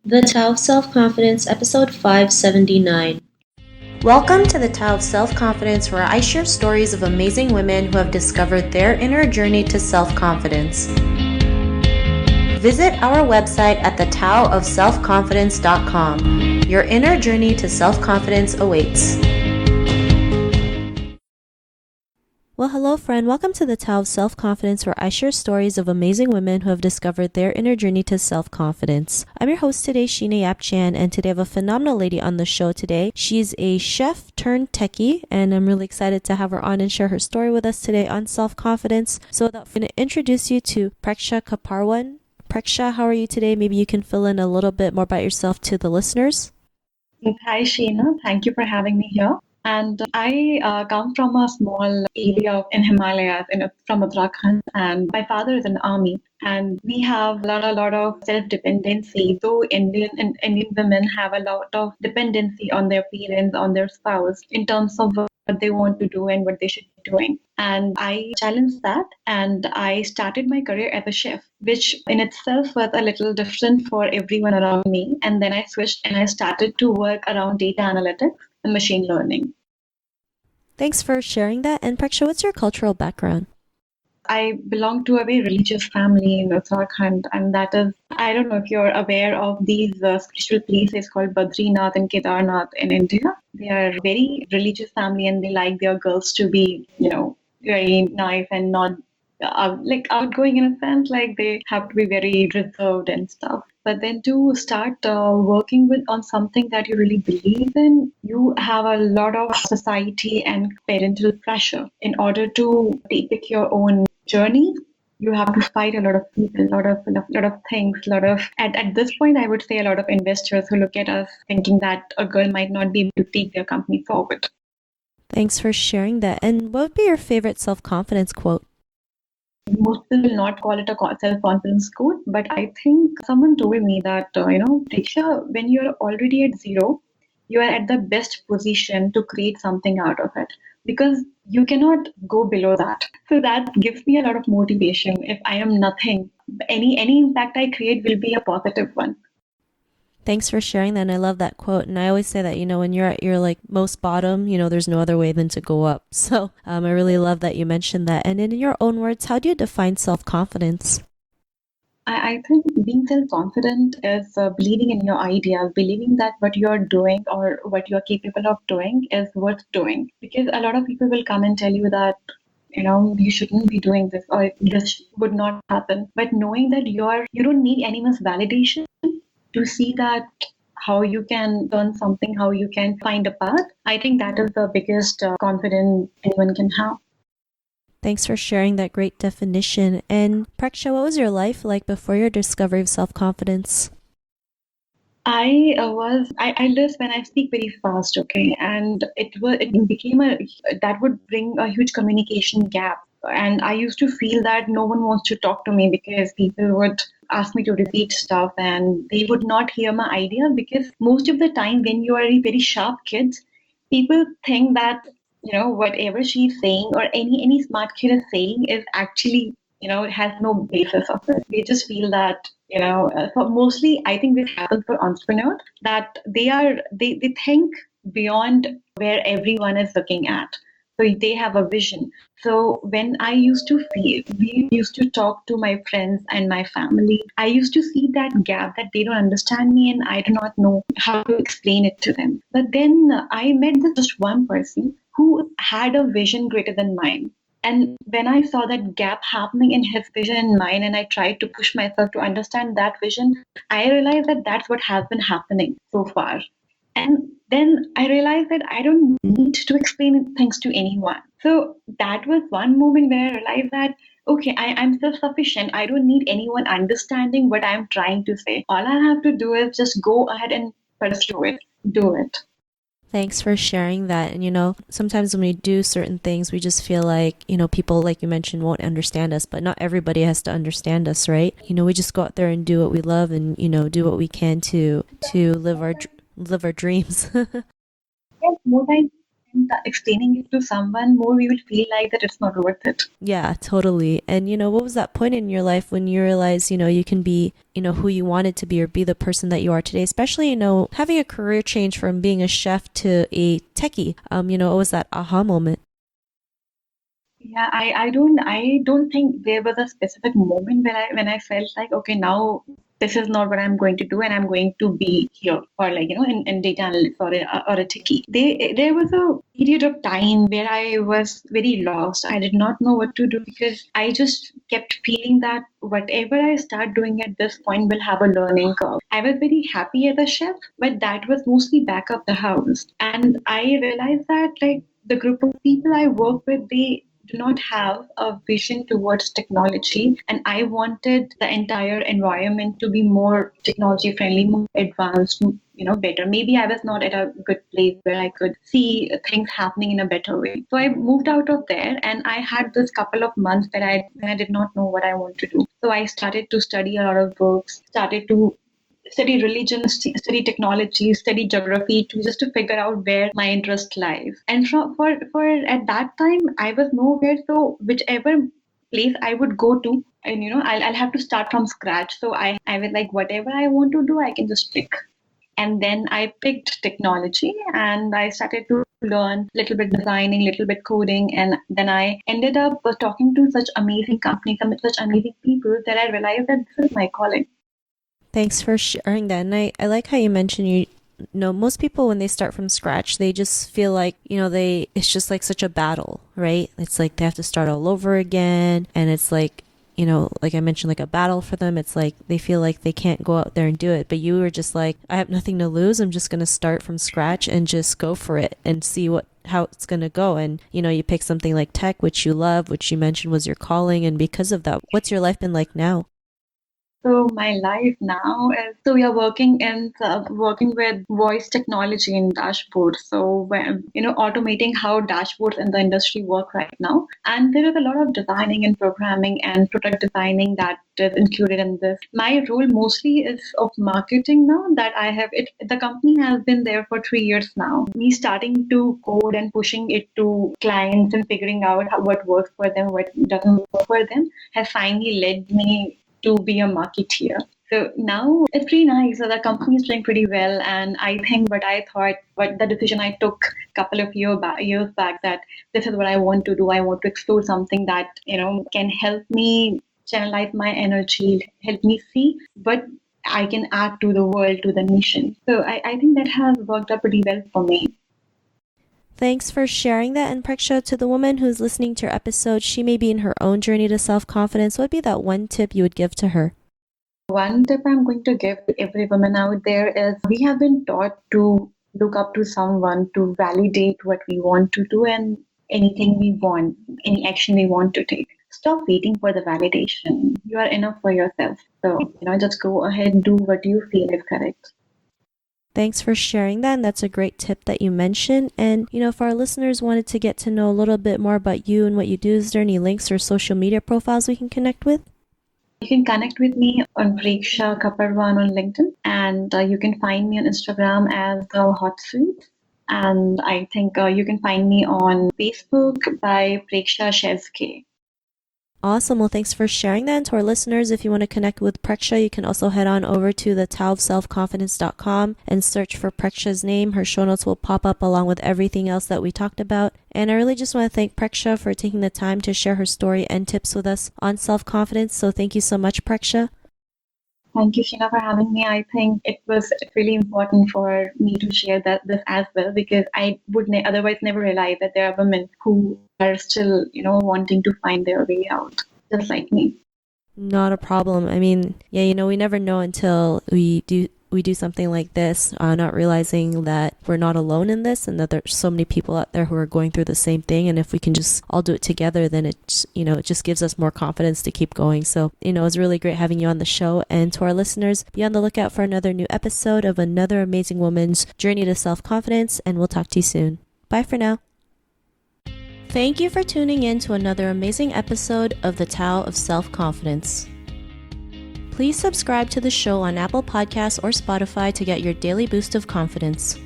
The Tao of Self-Confidence, episode 579. Welcome to the Tao of Self-Confidence, where I share stories of amazing women who have discovered their inner journey to self-confidence. Visit our website at thetaoofselfconfidence.com. Your inner journey to self-confidence awaits. Well, hello, friend. Welcome to the Tao of Self-Confidence, where I share stories of amazing women who have discovered their inner journey to self-confidence. I'm your host today, Sheena Yap-Chan, and today I have a phenomenal lady on the show today. She's a chef turned techie, and I'm really excited to have her on and share her story with us today on self-confidence. So I'm going to introduce you to Preksha Kaparwan. Preksha, how are you today? Maybe you can fill in a little bit more about yourself to the listeners. Hi, Sheena. Thank you for having me here. And I come from a small area in Himalayas, from Uttarakhand, and my father is in the army. And we have a lot of self-dependency. Though Indian women have a lot of dependency on their parents, on their spouse, in terms of what they want to do and what they should be doing. And I challenged that, and I started my career as a chef, which in itself was a little different for everyone around me. And then I switched and I started to work around data analytics and machine learning. Thanks for sharing that. And Preksha, what's your cultural background? I belong to a very religious family in Uttarakhand, and that is, I don't know if you're aware of these spiritual places called Badrinath and Kedarnath in India. They are a very religious family, and they like their girls to be, very nice and not like outgoing in a sense, like they have to be very reserved and stuff. But then to start working with on something that you really believe in, you have a lot of society and parental pressure. In order to pick your own journey, you have to fight a lot of people, lot of things, at this point I would say a lot of investors who look at us thinking that a girl might not be able to take their company forward. Thanks for sharing that. And what would be your favorite self-confidence quote? Most people will not call it a self-confidence quote, but I think someone told me that, Preksha, when you're already at zero, you are at the best position to create something out of it because you cannot go below that. So that gives me a lot of motivation. If I am nothing, any impact I create will be a positive one. Thanks for sharing that. And I love that quote. And I always say that, when you're at your like most bottom, there's no other way than to go up. So I really love that you mentioned that. And in your own words, how do you define self-confidence? I think being self-confident is believing in your idea, believing that what you're doing or what you're capable of doing is worth doing. Because a lot of people will come and tell you that, you shouldn't be doing this or this would not happen. But knowing that you don't need anyone's validation to see that how you can learn something, how you can find a path, I think that is the biggest confidence anyone can have. Thanks for sharing that great definition. And Preksha, what was your life like before your discovery of self-confidence? I live when I speak very fast, okay, and it became that would bring a huge communication gap, and I used to feel that no one wants to talk to me because people would ask me to repeat stuff and they would not hear my idea because most of the time when you are a very sharp kid, people think that whatever she's saying or any smart kid is saying is actually it has no basis of it. They just feel that for mostly I think this happens for entrepreneurs that they think beyond where everyone is looking at, so they have a vision. So when we used to talk to my friends and my family, I used to see that gap that they don't understand me and I do not know how to explain it to them. But then I met this just one person who had a vision greater than mine. And when I saw that gap happening in his vision and mine, and I tried to push myself to understand that vision, I realized that that's what has been happening so far. And then I realized that I don't need to explain things to anyone. So that was one moment where I realized that, okay, I'm self sufficient. I don't need anyone understanding what I'm trying to say. All I have to do is just go ahead and pursue it, do it. Thanks for sharing that. And sometimes when we do certain things, we just feel like, people, like you mentioned, won't understand us, but not everybody has to understand us, right? We just go out there and do what we love and, do what we can to live our dreams. Yes, more time explaining it to someone, more we will feel like that it's not worth it. Yeah, totally. And, what was that point in your life when you realized, you can be, who you wanted to be or be the person that you are today, especially, having a career change from being a chef to a techie? What was that aha moment? Yeah, I don't think there was a specific moment when I felt like, okay, now this is not what I'm going to do, and I'm going to be here or like in data analytics or a techie. There was a period of time where I was very lost. I did not know what to do because I just kept feeling that whatever I start doing at this point will have a learning curve. I was very happy as a chef, but that was mostly back of the house, and I realized that like the group of people I work with, they do not have a vision towards technology, and I wanted the entire environment to be more technology friendly, more advanced, better. Maybe I was not at a good place where I could see things happening in a better way. So I moved out of there, and I had this couple of months when I did not know what I want to do. So I started to study a lot of books, started to study religion, study technology, study geography to just to figure out where my interest lies. And for at that time, I was nowhere. So whichever place I would go to, and I'll have to start from scratch. So I was like, whatever I want to do, I can just pick. And then I picked technology, and I started to learn little bit designing, little bit coding, and then I ended up talking to such amazing companies, such amazing people that I realized that this is my calling. Thanks for sharing that. And I like how you mentioned most people when they start from scratch, they just feel like, it's just like such a battle, right? It's like they have to start all over again. And it's like, like I mentioned, like a battle for them. It's like they feel like they can't go out there and do it. But you were just like, I have nothing to lose. I'm just going to start from scratch and just go for it and see how it's going to go. And, you pick something like tech, which you love, which you mentioned was your calling. And because of that, what's your life been like now? So my life now is, so we are working with voice technology in dashboards. So when, automating how dashboards in the industry work right now, and there is a lot of designing and programming and product designing that is included in this. My role mostly is of marketing now. That I have it. The company has been there for 3 years now. Me starting to code and pushing it to clients and figuring out what works for them, what doesn't work for them, has finally led me to be a marketeer. So now it's pretty nice. So the company is doing pretty well, and I think what the decision I took a couple of years back, that this is what I want to do. I want to explore something that can help me channelize my energy, help me see what I can add to the world, to the nation. So I think that has worked out pretty well for me. Thanks for sharing that. And Preksha, to the woman who's listening to your episode, she may be in her own journey to self-confidence. What would be that one tip you would give to her? One tip I'm going to give to every woman out there is, we have been taught to look up to someone to validate what we want to do and anything we want, any action we want to take. Stop waiting for the validation. You are enough for yourself. So, just go ahead and do what you feel is correct. Thanks for sharing that. And that's a great tip that you mentioned. And, if our listeners wanted to get to know a little bit more about you and what you do, is there any links or social media profiles we can connect with? You can connect with me on Preksha Kaparwan on LinkedIn, and you can find me on Instagram as the Hot Suite. And I think you can find me on Facebook by Preksha Shevke. Awesome. Well, thanks for sharing that. And to our listeners, if you want to connect with Preksha, you can also head on over to the taoofselfconfidence.com and search for Preksha's name. Her show notes will pop up along with everything else that we talked about. And I really just want to thank Preksha for taking the time to share her story and tips with us on self-confidence. So thank you so much, Preksha. Thank you, Sheena, for having me. I think it was really important for me to share this as well, because I would otherwise never realize that there are women who are still, wanting to find their way out, just like me. Not a problem. I mean, yeah, we never know until we do something like this, not realizing that we're not alone in this and that there's so many people out there who are going through the same thing. And if we can just all do it together, then it just gives us more confidence to keep going. So, it was really great having you on the show. And to our listeners, be on the lookout for another new episode of another amazing woman's journey to self-confidence. And we'll talk to you soon. Bye for now. Thank you for tuning in to another amazing episode of the Tao of Self-Confidence. Please subscribe to the show on Apple Podcasts or Spotify to get your daily boost of confidence.